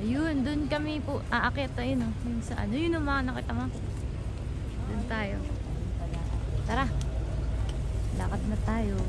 Ayun, dun kami po aakyat tayo, no? Yung sa ano, yun yung mga nakita mo. Dun tayo. Tara. Lakad na tayo.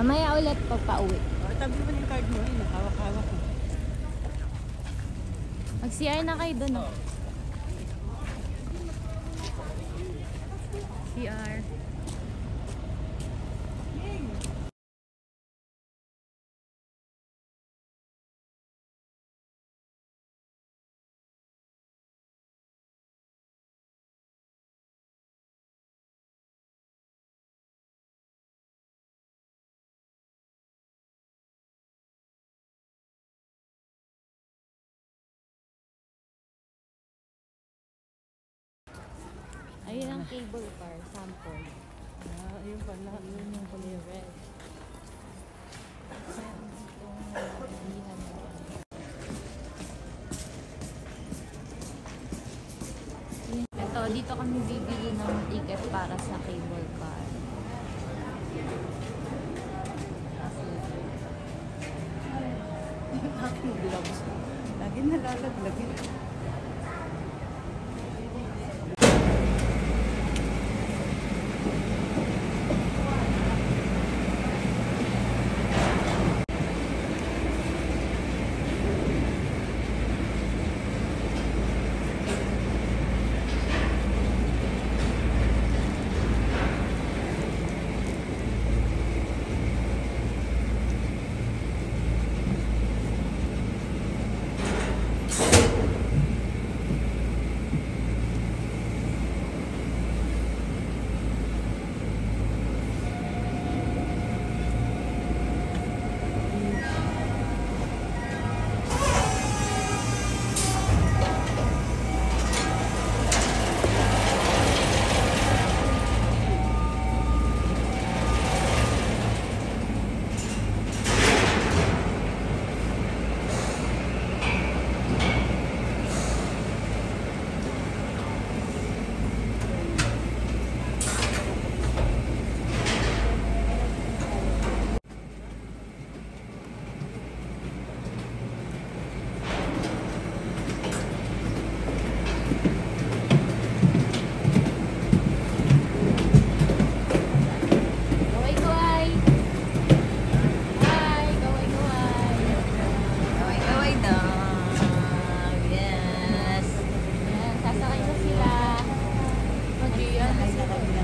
Mamaya ulit pagpa-uwi. Tabi mo yung card mo, hawak-hawak mo. Mag-CR na kayo doon. Oh. CR. Ayun ang cable car sample. Ayun pala. Ayun yung kulay red. Ito, dito kami bibili ng ticket para sa cable car. Aking gloves. Lagi nalalaglag.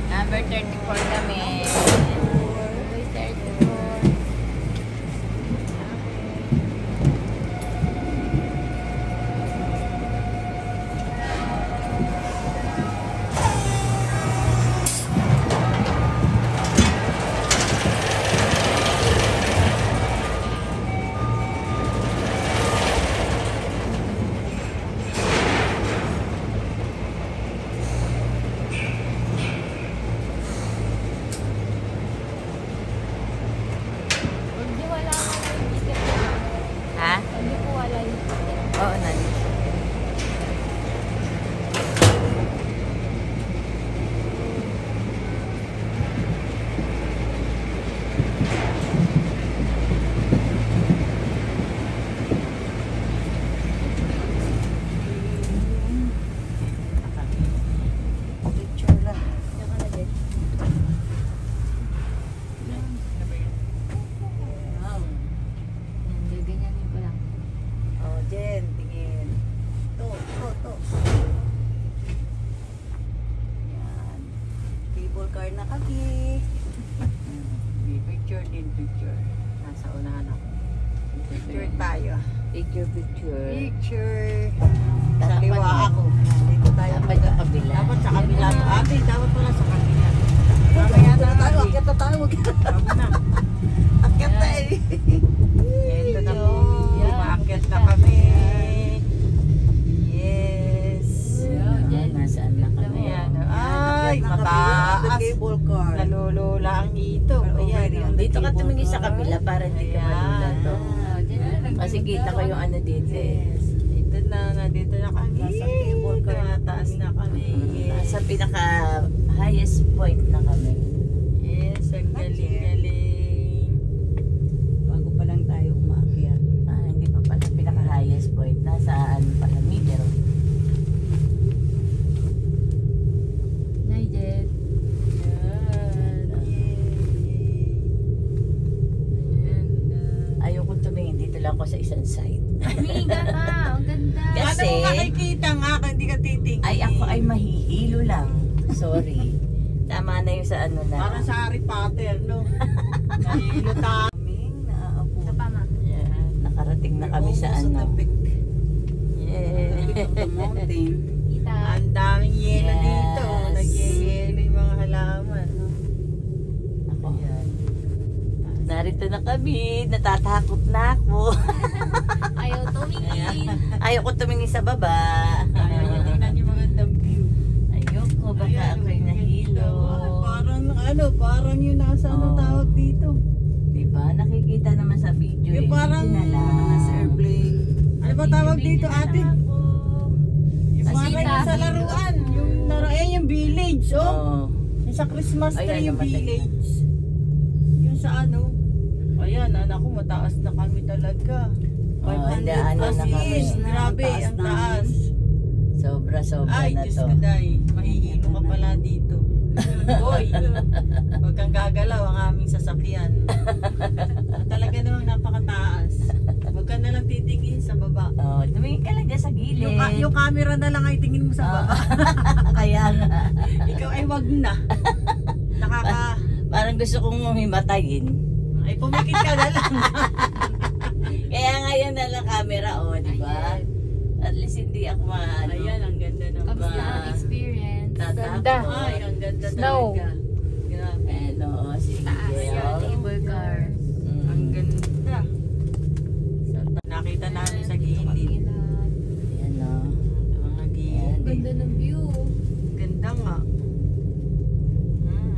Number 34 kami. Oo, nani. Picture lang. Wow. Gaganyanin ko lang. Oh, Jen, tingin. To. Yan. Cable car na kami. Picture din, picture. Nasa unahan ako. Picture tayo. Picture. Picture. Sa Dapat liwa mo. ako. Dito tayo. Dapat sa kabila. Dapat sa kabila. Ate, dapat pala sa kabila. Mamaya na tayo. Akit na tayo. Sabi na. The cable car. Nalulula ang hito. Ayan. Dito ka tumingin sa kabila para hindi ka Ayan. malula to. Ah, dyan na lang. Kasi kita ko yung ano dito eh. Yes. Dito na, nandito na kami. Nasa cable car na Tumataas na kami. Sa pinaka highest point na kami. Yes, ang galing-galing. Bago pa lang tayo umaakyat. Hindi pa pala pinaka highest point. Nasa ano pala, middle. Nigel. Yan. Ayan. Ayoko tumingin. Dito lang ako sa isang side. Miga ka, ang ganda. Kasi- Paano mo makikita ang akin? Hindi ka titingin. Ay, ako ay mahihilo lang. Sorry. Tama na yung sa ano na. Parang sa Harry Potter, no? Nahilo tayo. Kaming naaabutan. Sa pama. Yeah, nakarating na kami sa Almost ano. at the peak Yeah. of the mountain. Kita. Ang daming yelo Yes. dito. Nagyayelo yung mga halaman. No? Ako. Narito na kami. Natatakot na ako. Ayaw tumingin. Ayoko tumingin sa baba. Ayaw niyo tingnan yung magandang view. Ayoko. Baka ako'y nahilo. Parang parang yung nasa Oh. tawag dito. Diba? Nakikita naman sa video. Yung parang Hindi na lang. nasa airplane. Ano ba tawag dito, ate? Yung parang Masita. yung sa laruan. Yung laruan, yung village, oh. Oh. Yung sa Christmas Ayan, tree, yung namatay na. village. Yung sa ano. Ayan, anak ko, mataas na kami talaga. daanan na kami. feet. Grabe, Taas ang namin. taas. Sobra Ay, na Diyos to. ko, day. Mahihilo ka pala dito. Boy, huwag kang gagalaw ang aming sasakyan. Talaga namang napakataas. Huwag ka na lang titingin sa baba. Oh, tumingin ka lang dyan sa gilid. Yung camera na lang ay tingin mo sa baba. Kaya nga. Ikaw ay wag na. Nakaka... Parang gusto kong humimatayin. Ay, pumikit ka na lang. Kaya ngayon na lang camera, oh, di ba? At least hindi ako maano. Ayan, ang ganda naman. Kamusta ang experience? Tatakot. Ay, ang ganda Snow. talaga. Grabe. Ano, sige. Ayan, oh. cable car. Ang ganda. Nakita namin sa gilid. Ilan. Ayan, oh. Mga gilid. Ganda ng view. Ganda nga.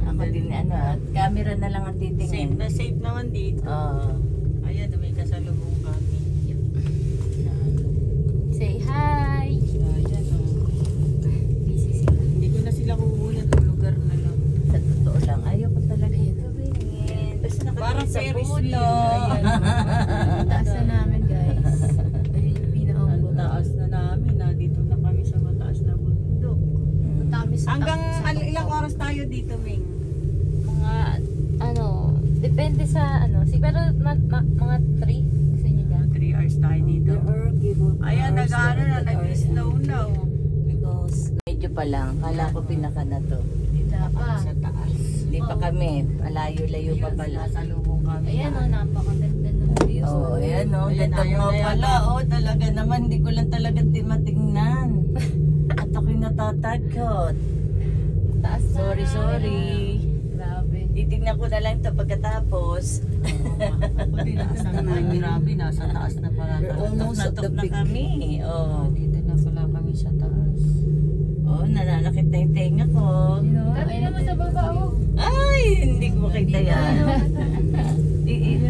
Ako din, ano, at camera na lang ang Safe titingin. na safe naman dito. Oo. Ayan, may kasalubong kami. Say hi. Ayan, oh. Busy sila. Hindi ko na sila kukunan. Lugar na lang. Sa totoo lang, ayaw ko talaga yung gawin. Basta Parang nakakita sa Ferris puno. wheel. Ayan. Ang taas na namin, guys. Ayun yung Ang pinakaubos. taas na namin. Dito na kami sa mataas na bundok. Kami sa Hanggang sa ilang tuktok. oras tayo dito, Ming? Mga, depende sa, siguro mga 3. Gusto niyo dyan? 3 hours tayo dito. There are cable cars. Ayan, nag-ano na, that are nag-snow na. oh. Because Medyo pa lang. Kala ko pinaka na to. Wala pa. Sa taas. Hindi pa kami. Malayo-layo pa pala. Sasalubong kami. Ayan o, napakaganda ng view. Oh, ayan oh. Ayan, Ganda ayaw mo na pala. yata. Oh, talaga naman. Hindi ko lang talaga matingnan. At ako'y natatakot. Taas na. Sorry. Grabe. Titignan ko na lang ito pagkatapos. Ako din, nasa grabe, nasa taas na pala. We're almost at the na peak. kami. Oh. Dito na pala kami sa taas. Oh, nananakit na yung tenga ko. Dami naman sa baba oh. Ay, hindi ko makita yan.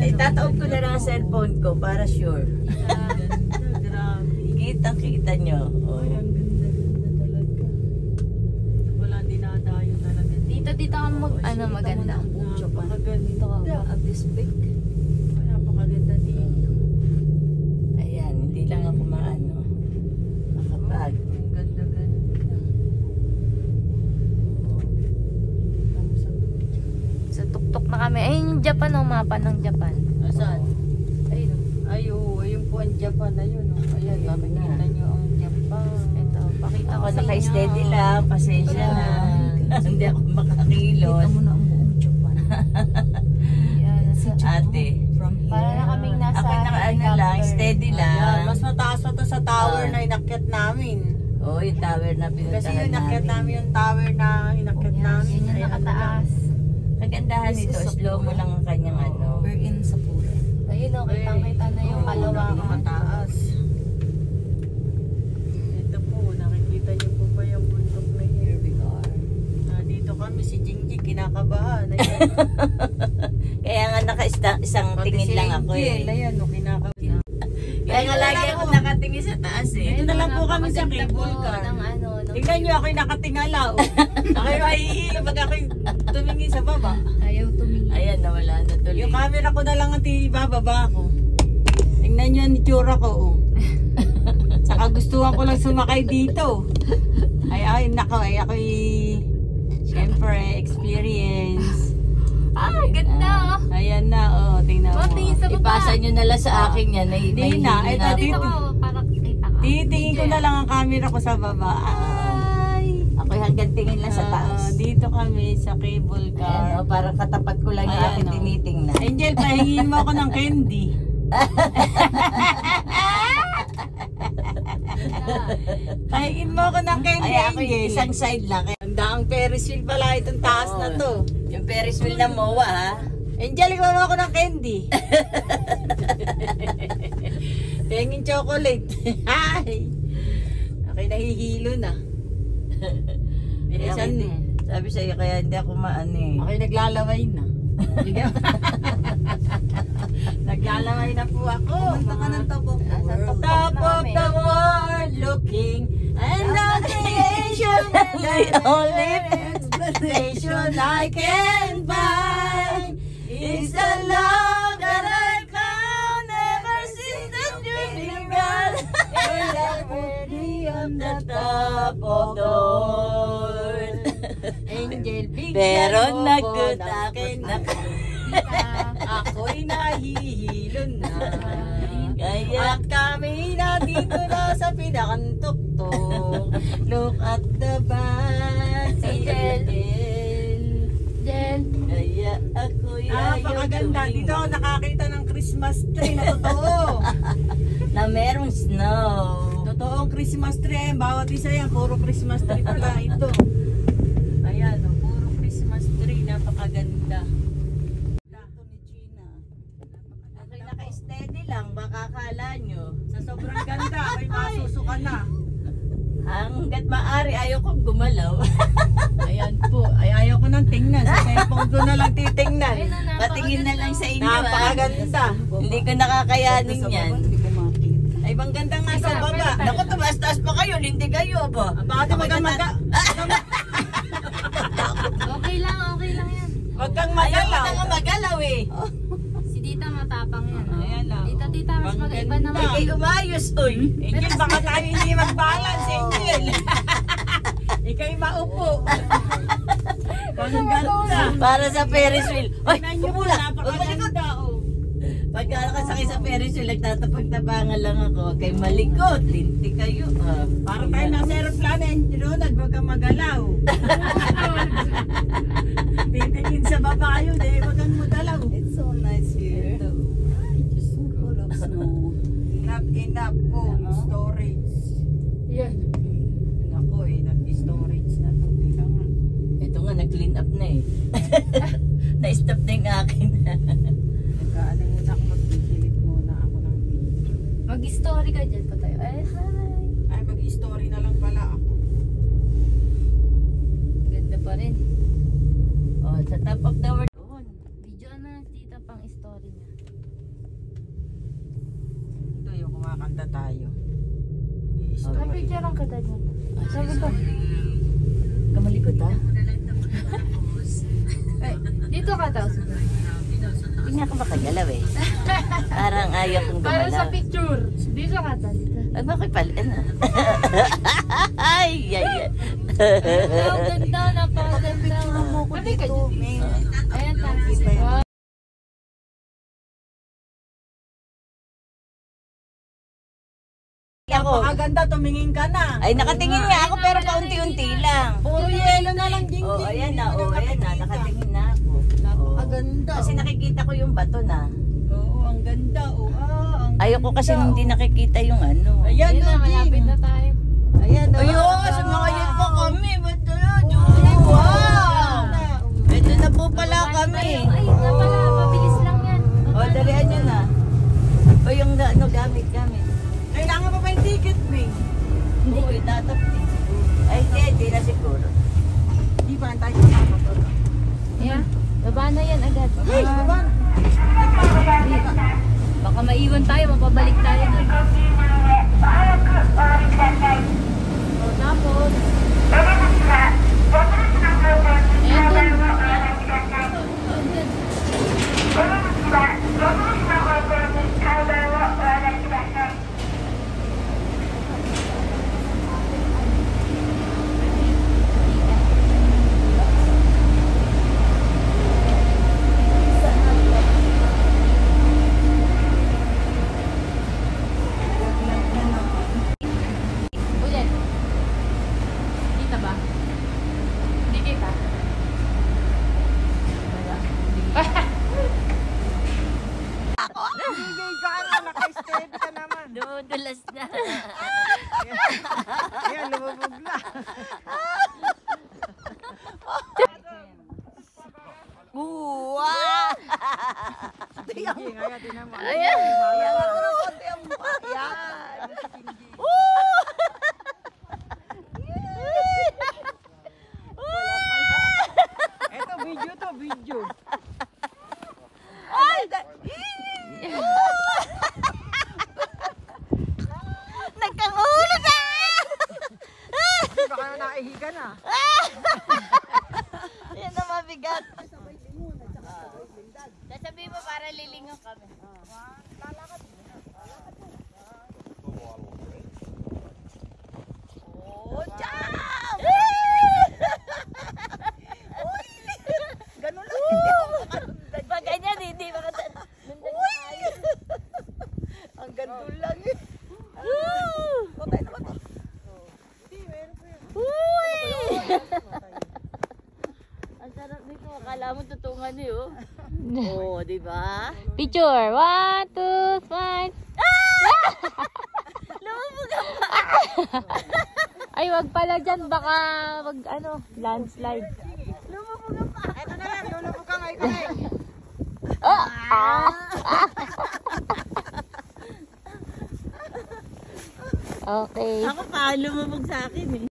Itataob ko na lang ang cellphone ko para sure. Ganda, grabe. Kita nyo. Oh. Ay, ang ganda talaga. Wala dinadayo talaga. Dito ka maganda ang pucho pa. Dito ka ba? At this big. Ay, napakaganda dito. Ayan, hindi lang ako makapag. Ang ganda-ganda. Sa tuktok na kami. Ayun yung Japan oh, mapa ng Japan. Asan? Ayun oh. Ayun po ang Japan. Ayan, oh. Ayan, Ayun makikita na. nyo ang Japan. Ito, pakita Ako ko sa inyo. naka-steady lang, pasensya na. Hindi ako makakilos. kita mo na ang buong Japan. Yan, nasa- Ate, From here. Para na kaming nasa ako naka-ano lang, steady Ayan, lang. mas mataas pa to sa tower Ah. na inakyat namin. Oh, yung tower na Kasi pinuntahan yung inakyat namin namin. yung tower na inakyat namin. Yun yung ay ano lang. nakataas. Kagandahan This nito, is slow mo lang ang kanyang ano. We're in Sapura. Ayun oh, kitang-kita na yung kalawakan. Mataas. Ito po, nakikita niyo po ba yung bundok na Here yun? we are. Dito kami kinakabahan. Ayan. Kaya nga isang Pati tingin si lang ako Angel, eh. ayan, kinakabahan. Kaya nga lagi ako nakatingin sa taas eh. Dito na lang po kami sa cable car. Tingnan nyo, ako'y nakatingalaw. Ako'y mahihilo pag ako'y tumingin sa baba. Ayaw tumingin. Ayan, nawala na tuloy. Yung camera ko na lang ang ibababa ko. Tingnan nyo ang itsura ko. Oh. Saka gustuhan ko lang sumakay dito. Ay, nako, ako'y siyempre experience. Ganda oh. Ayan na, tingnan mo. Tingin sa baba. Ipasa nyo na lang sa akin yan. Hindi na, May ito Dito dito. ka, para kita ka. Titingin ko na lang ang camera ko sa baba. Ako'y hanggang tingin lang sa taas. Dito kami sa cable Ayan, car. parang katapat ko lang yung Ayan, aking oh. tinitingnan. Angel, pahingin mo ako ng candy. Pahingin mo ako ng candy, Ay, ako Angel. isang side lang. Ang daang Ferris wheel pala itong taas na to. Yung Ferris wheel na MOA ha. Angel, ikaw mo ako ng candy. Pahingin chocolate. Hi! Okay, nahihilo na. Bilisan mo. Sabi sa'yo kaya hindi ako maano eh. Okay, naglalaway na. Naglalaway na po ako. Kumanta ka ng top of the world. Top of the world, looking and the creation The only explanation I can find is the love that I found ever since the dreaming began. And I'm worthy on the top of the world. Angel, bigyan Pero mo ko nagkutakin na. Ako'y nahihilo na. Kaya At kami na dito na sa pinakantuktok. Look at the band. Si Jel. Jen. Kaya ako'y Napakaganda. Dito ako nakakita ng Christmas tree na totoo. na merong snow. Totoong Christmas tree. Ayan, bawat isa yan. Puro Christmas tree pala ito. Ayan, puro Christmas tree. Napakaganda. Dako ni Gina. Ako'y naka-steady lang, baka akala nyo. Sa sobrang ganda, ako'y masusuka na. Hanggat maaari, ayaw kong gumalaw. Ayan po. Ay, ayaw ko nang tingnan. Sa cellphone ko na lang titingnan. Ayun na, Patingin na lang sa inyo ah. Napakaganda. Hindi ko nakakayanin yan. Ay, bang ganda nga sa baba. Naku, tumaas-taas pa kayo, hindi kayo ba? Baka di magamaga. Okay lang yan. Wag kang Ayaw ko magalaw. na nga magalaw eh. Si Tita matapang yan. Ayan lang. Tita, mas Bang mag-iba ganda. naman. Hindi umayos, oy. Angel, baka tayo hindi mag-balance, Angel. Ikaw'y maupo. Bang ganda. Para sa Ferris wheel. Ay, Tingnan niyo po, pupula. Huwag malikot. napakaganda. Oh. Pagka nakasakay sa Ferris wheel, nagtatapag-tapangan lang ako. Kay malikot, linti kayo. Ah. Para tayo nasa aeroplano, Angel, wag kang magalaw. Titingin sa baba yun, wag kang magalaw. It's so nice here. Full of snow. Enough phone storage. Yan. Ako nag-storage na to. Ika nga. Ito nga, nag-clean up na eh. Na-stop na yung akin. Nagkaaling muna ako, magpipilit muna ako ng video. Mag-story ka dyan pa tayo. Ay, hi. Ay, mag-story na lang pala ako. Ganda pa rin. Oh, sa top of the world. Video na Tita pang story niya. Ito yung kumakanta tayo. May picture ang kada dyan. Sabi ko. Kamalikot ha. Ay, dito ka daw. Hindi nga ako makagalaw eh. Parang ayaw kong Para sa gumalaw. picture. Dito ka daw. Dito. Ay, bakit pala? Ano? Ay, ay, ay. Ang ganda. Napakaganda. Sabi ka dyan. Ayan, thanks. Wow. Ako. Napakaganda, tumingin ka na. Ay, nakatingin nga ako pero paunti-unti lang. Puro yelo na lang, Jing. Oh, ayan na, nakatingin na ako. Napakaganda. Kasi nakikita ko yung bato na. Oo, ang ganda. Oh, ang Ayoko kasi ganda, hindi oh. nakikita yung ano. Ayan, Ayun na, oh, malapit Jing. na tayo. Ayan, oh. Ayun, sa mga yun pa kami. Ba't yun? Wow! Wow! Ito na po pala kami. Ay, na pala. Mabilis lang yan. O, dalian nyo na. O, yung ano, gamit. Kailangan pa ba yung ticket, Bing? Hindi ko itatap. Ay, hindi na siguro. Di ba tayo kasama to? na yan agad. Baka maiwan tayo, mapabalik tayo dun. Tapos, ulit. Kita ba? Hindi kita. Wala. Ibigay ka na, naka-steady ka naman. Dudulas na. Ayan, lumubog na. Uwa! Sige, kaya din naman. Ayan. Ayan. Eto, video to, video. Nagkangulo na! Baka naihiga na. Yan na mabigat. Sasabihin mo para lilingon kami. Oh, jam! Ganun lang. Pag ganyan, hindi makatanda. Ang gandun lang eh. Patay naman to. Uy! Ang sarap nito. Akala mo tutungan eh, oh. Oo, di ba? Picture. 1, 2, smile. Lumubog ang pa. Ay, wag pala dyan. Baka wag ano, landslide. Lumubog ang pa. Eto na lang, lulubog ka ngayon. Okay. Ako pa, lumubog sa akin eh.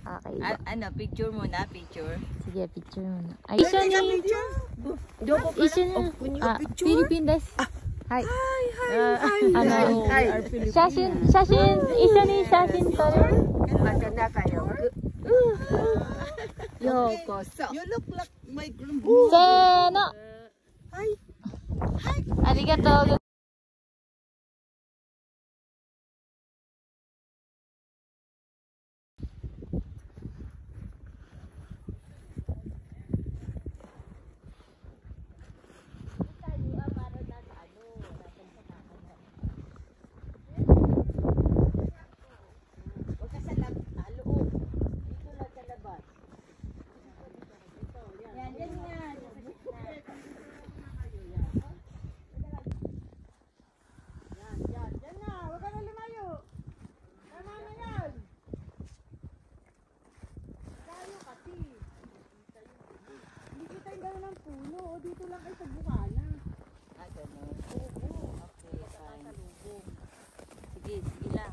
Okay. Ano, picture muna, picture. Sige, picture muna. Ay, isa ni... Isa ni... Philippine desu. Hi. Ano? Shashin, isa ni Shashin撮る? Yokoso. You look like my grandma. せーの。ありがとう。Sige, sige lang.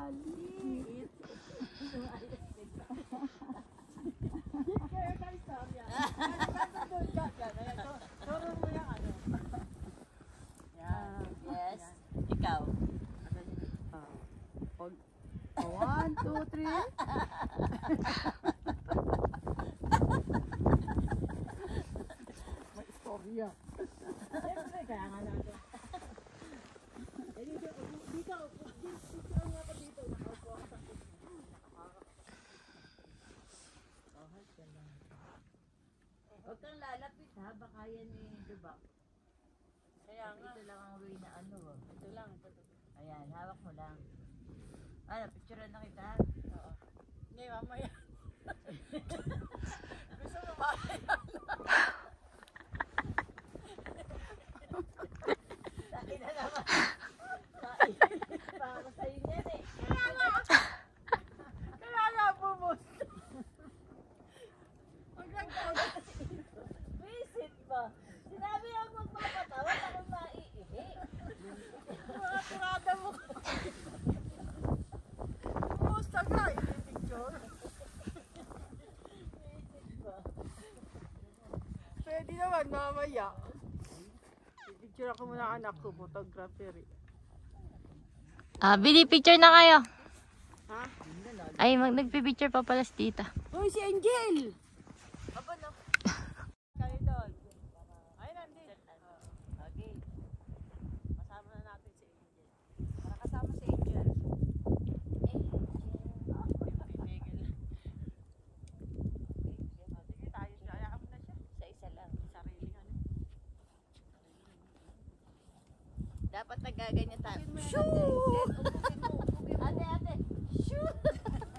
Maliit. Yes. Ikaw. One, two, three. May istorya. Siyempre, kaya nga natin. Dito nga ako dito. Nakaupo ako sa Huwag kang lalapit ha, baka yan eh, diba? Kaya nga. Ito lang ang way na ano. Ito lang. Ayan, hawak mo lang. Ano, picturean na kita? Oo. Hindi, mamaya. Gusto mo mamaya? Sakin na naman. Para sa'yo yan eh. Kaya nga bumos. Ang gagawin. Visit ba? Sinabi lang magpapatawa, ako maiihi. Mga turada mo. Kumusta ka? Picture? Pwede naman mamaya. Picture ako muna anak ko, photographer eh. Bili picture na kayo. Ha? Ay, nagpipicture pa pala si tita. Uy, si Angel! Aba na. Kayo doon. Ay, nandito. Okay. Kasama na natin si Angel. Para kasama si Angel. Sige, tayo siya. Ayakan mo na siya. Isa-isa lang. Sariling ano. Dapat nagaganyan tayo. Shoot! Ate, ate. Shoot!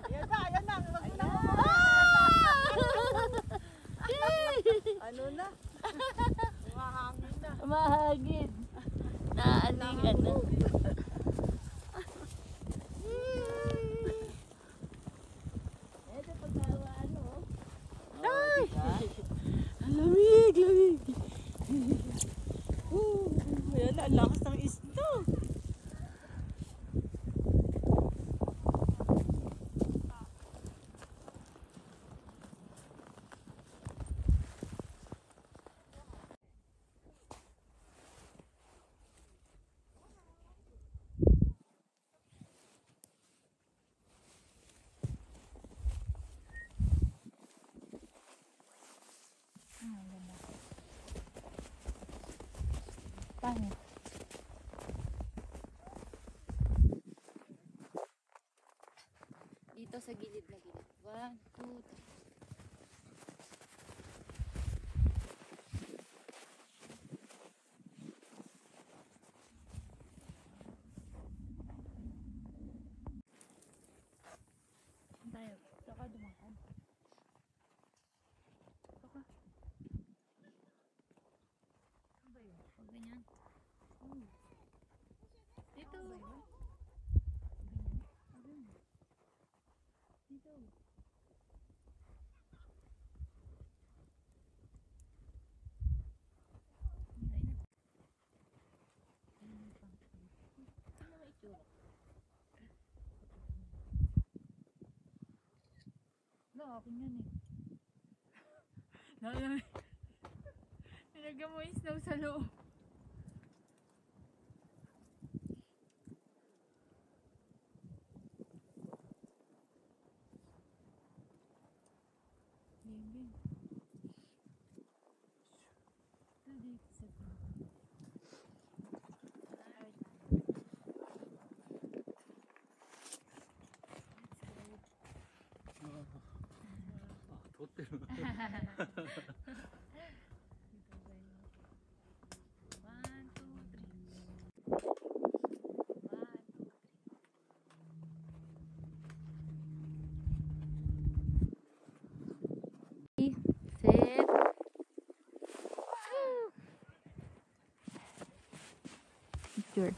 Ayan na, ayan na. Wag mo na mo. Ano na? Umahangin na. Mahagid. Naaning ano. Ito pagkawa ano. Ay! Diba? Lamig, lamig. Ayan na, ang lakas ng isda. Paano? Dito sa gilid na gilid. 1, 2, 3. Tayo. Saka dumakan. Saka. Ano ba yun? Huwag ganyan. Dito. Ganyan. Dito. Wala, akin yan eh. Nilagyan mo yung snow sa loob. Bimbing. Dito sa Set. Picture.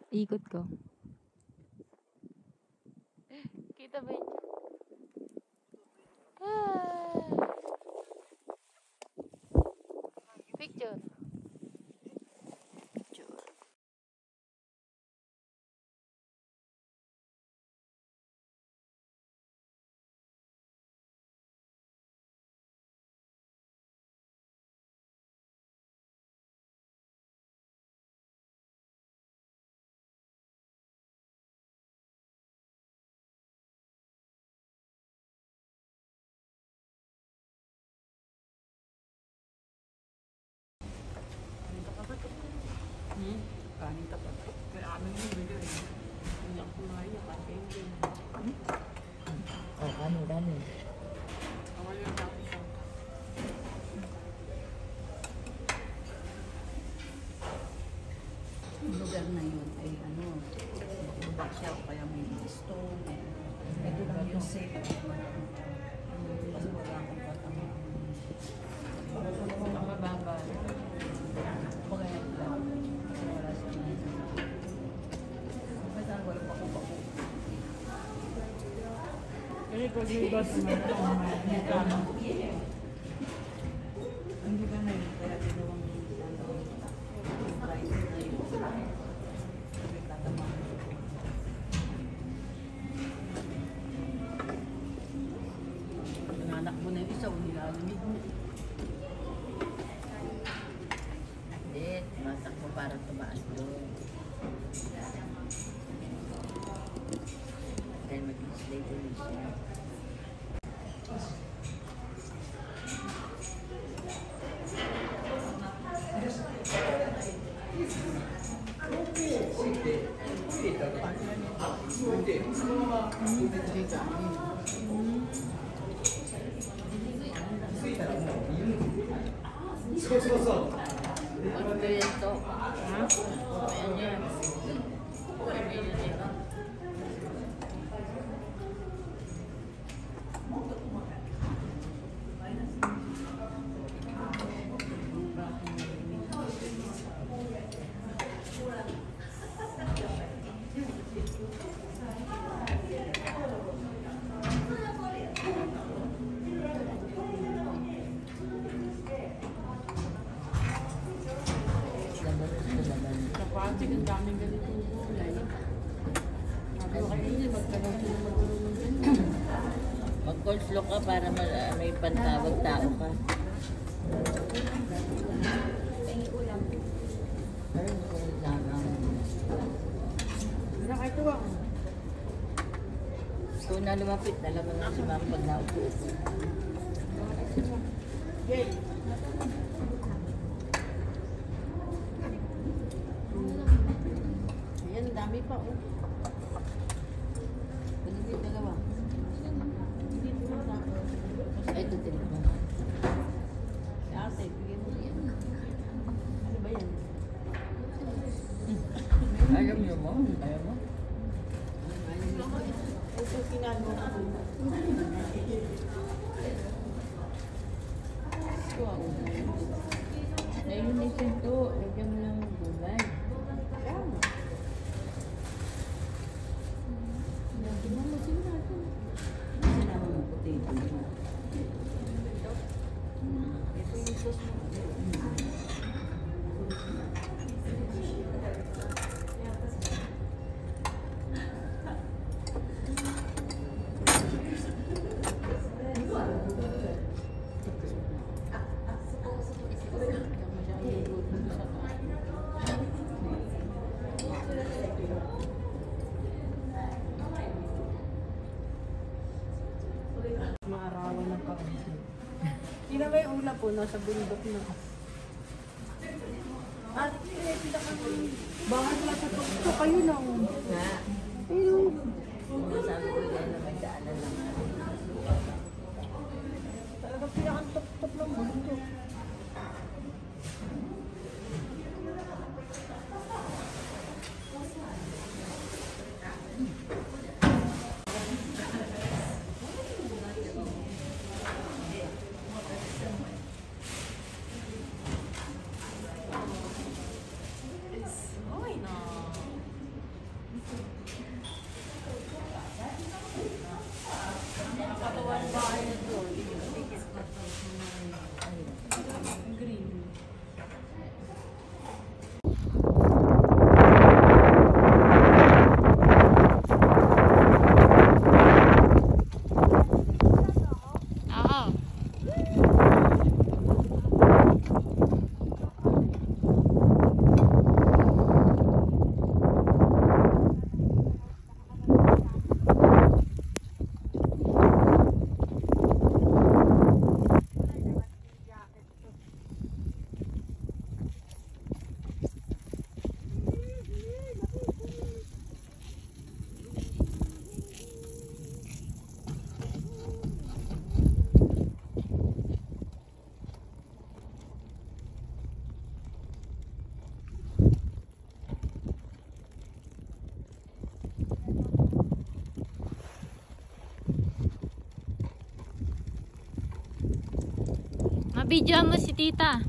Ikot ko. Kita ba yun? Ah. Picture. Kanin tapat. Kaya amin yung video eh. Hindi ako kumain yung kanin. Oh, ano, dami. Ako yung tapos ang Yung lugar na yun ay ano, baba siya o kaya may stone. Ito lang yung safe. Kasi wala akong patama. ang mababa. Baga yan lang. Wala siya na. Basta wala pa ko. Kasi pag may bus naman ito, may kama. Hindi ba na yun? Kaya ginawang price na yun. May tatama. Nanganak mo na yung isa, nilalamig mo. Hindi, masak mo parang tumaas doon. Then mag-slay ulit siya. Ano ba yan to? Ha? Ayan yan. Ayan yan. Kapatid, ang daming ganitong gulay. Sabi ko kayo niya, magtanong sila magtanong ng ganyan. Mag-coleslaw ka para may pantawag tao ka. Pero Wala kayo ito ah. kung na lumapit, nalaman na si ma'am pag naupo. Yay! Ayan, ang dami pa oh. Ano ba yung dalawa? Hindi ito na ako. Ay, ito din mo. Si ate, bigyan mo yan. Ano ba yan? Ayaw niyo mo? Ayaw mo? Ito kinano ko. Ito ako. Naiinisin to. Lagyan mo lang ng gulay. Ayan. Tingnan mo sila natin. Sinama mo potato. Ito yung sauce mo. Maarawan ng kaunti. Hindi na may ulap po, nasa bundok na. At bakit wala sa tuktok kayo lang? Ha? Ayun. Sabi ko yan na may daanan lang. Talaga pinakantoktok ng bundok. Video mo si tita.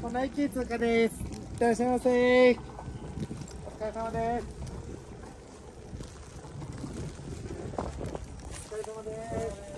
この駅通過です。いってらっしゃいませ。お疲れ様です。お疲れ様です。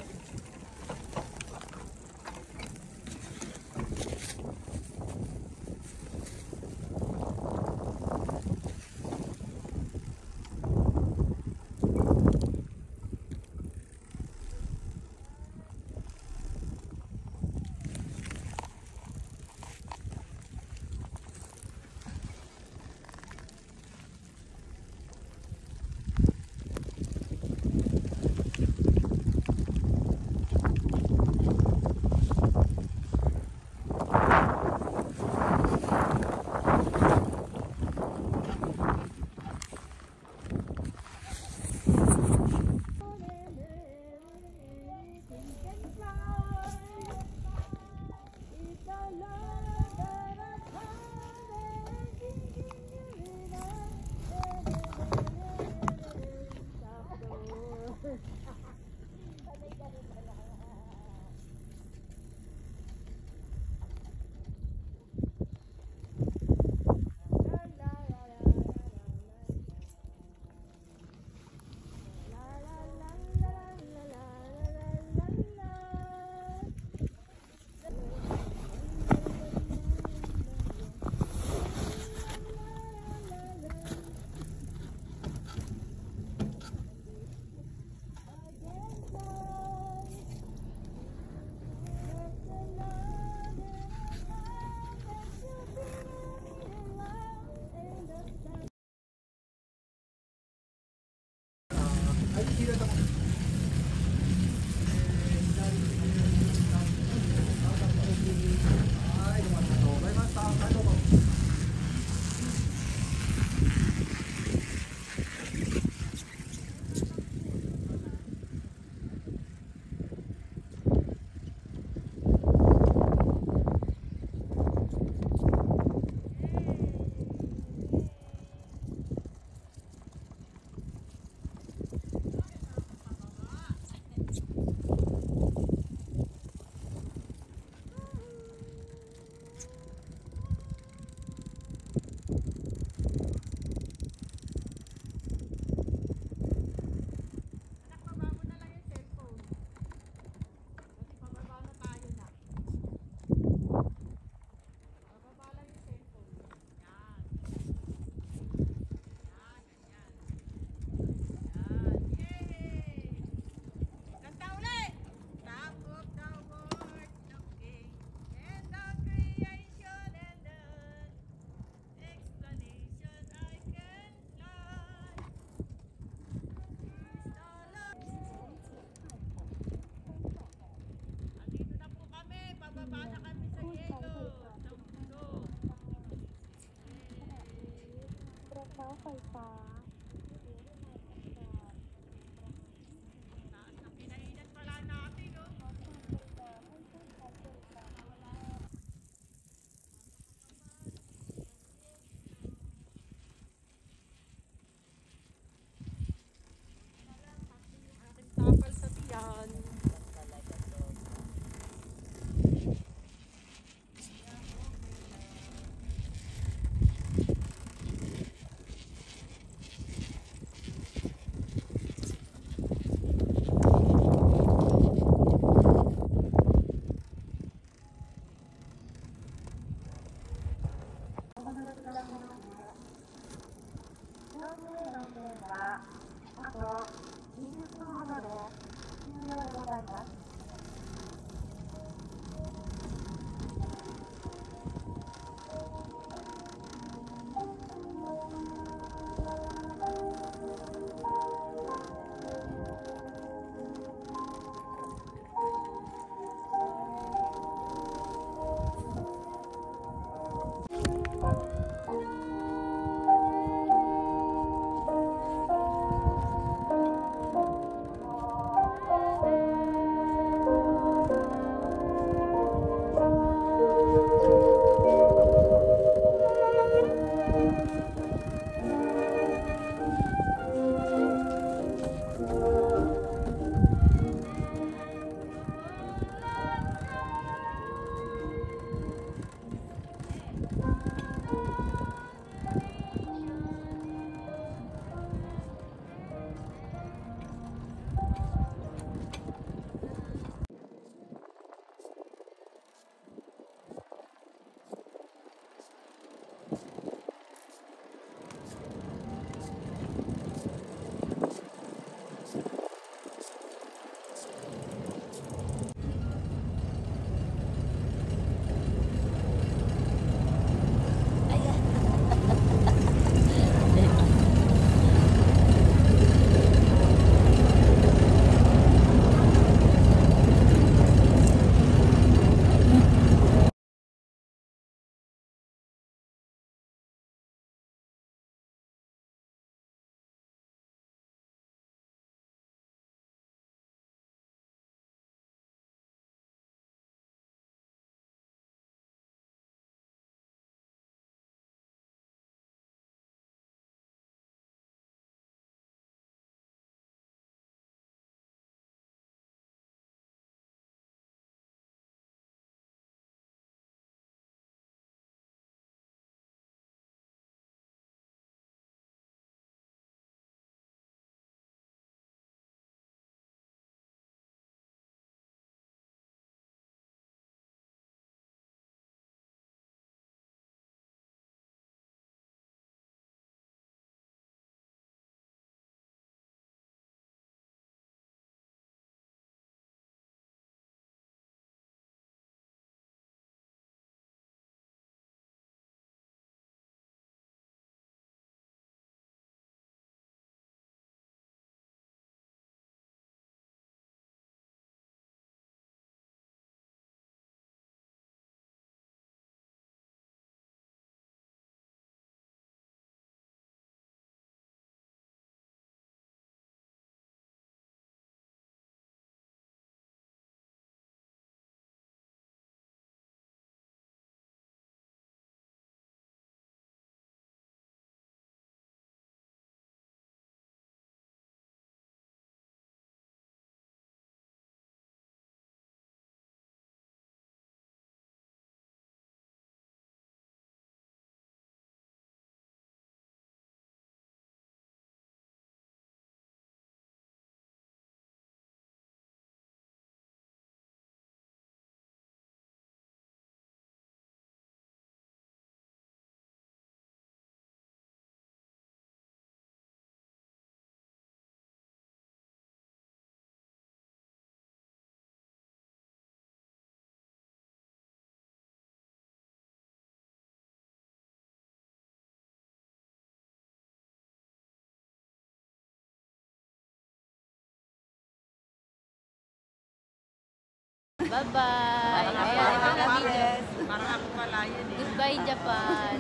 Bye-bye. Ayan, ito na video. Parang ako pala yun eh. Goodbye, Japan.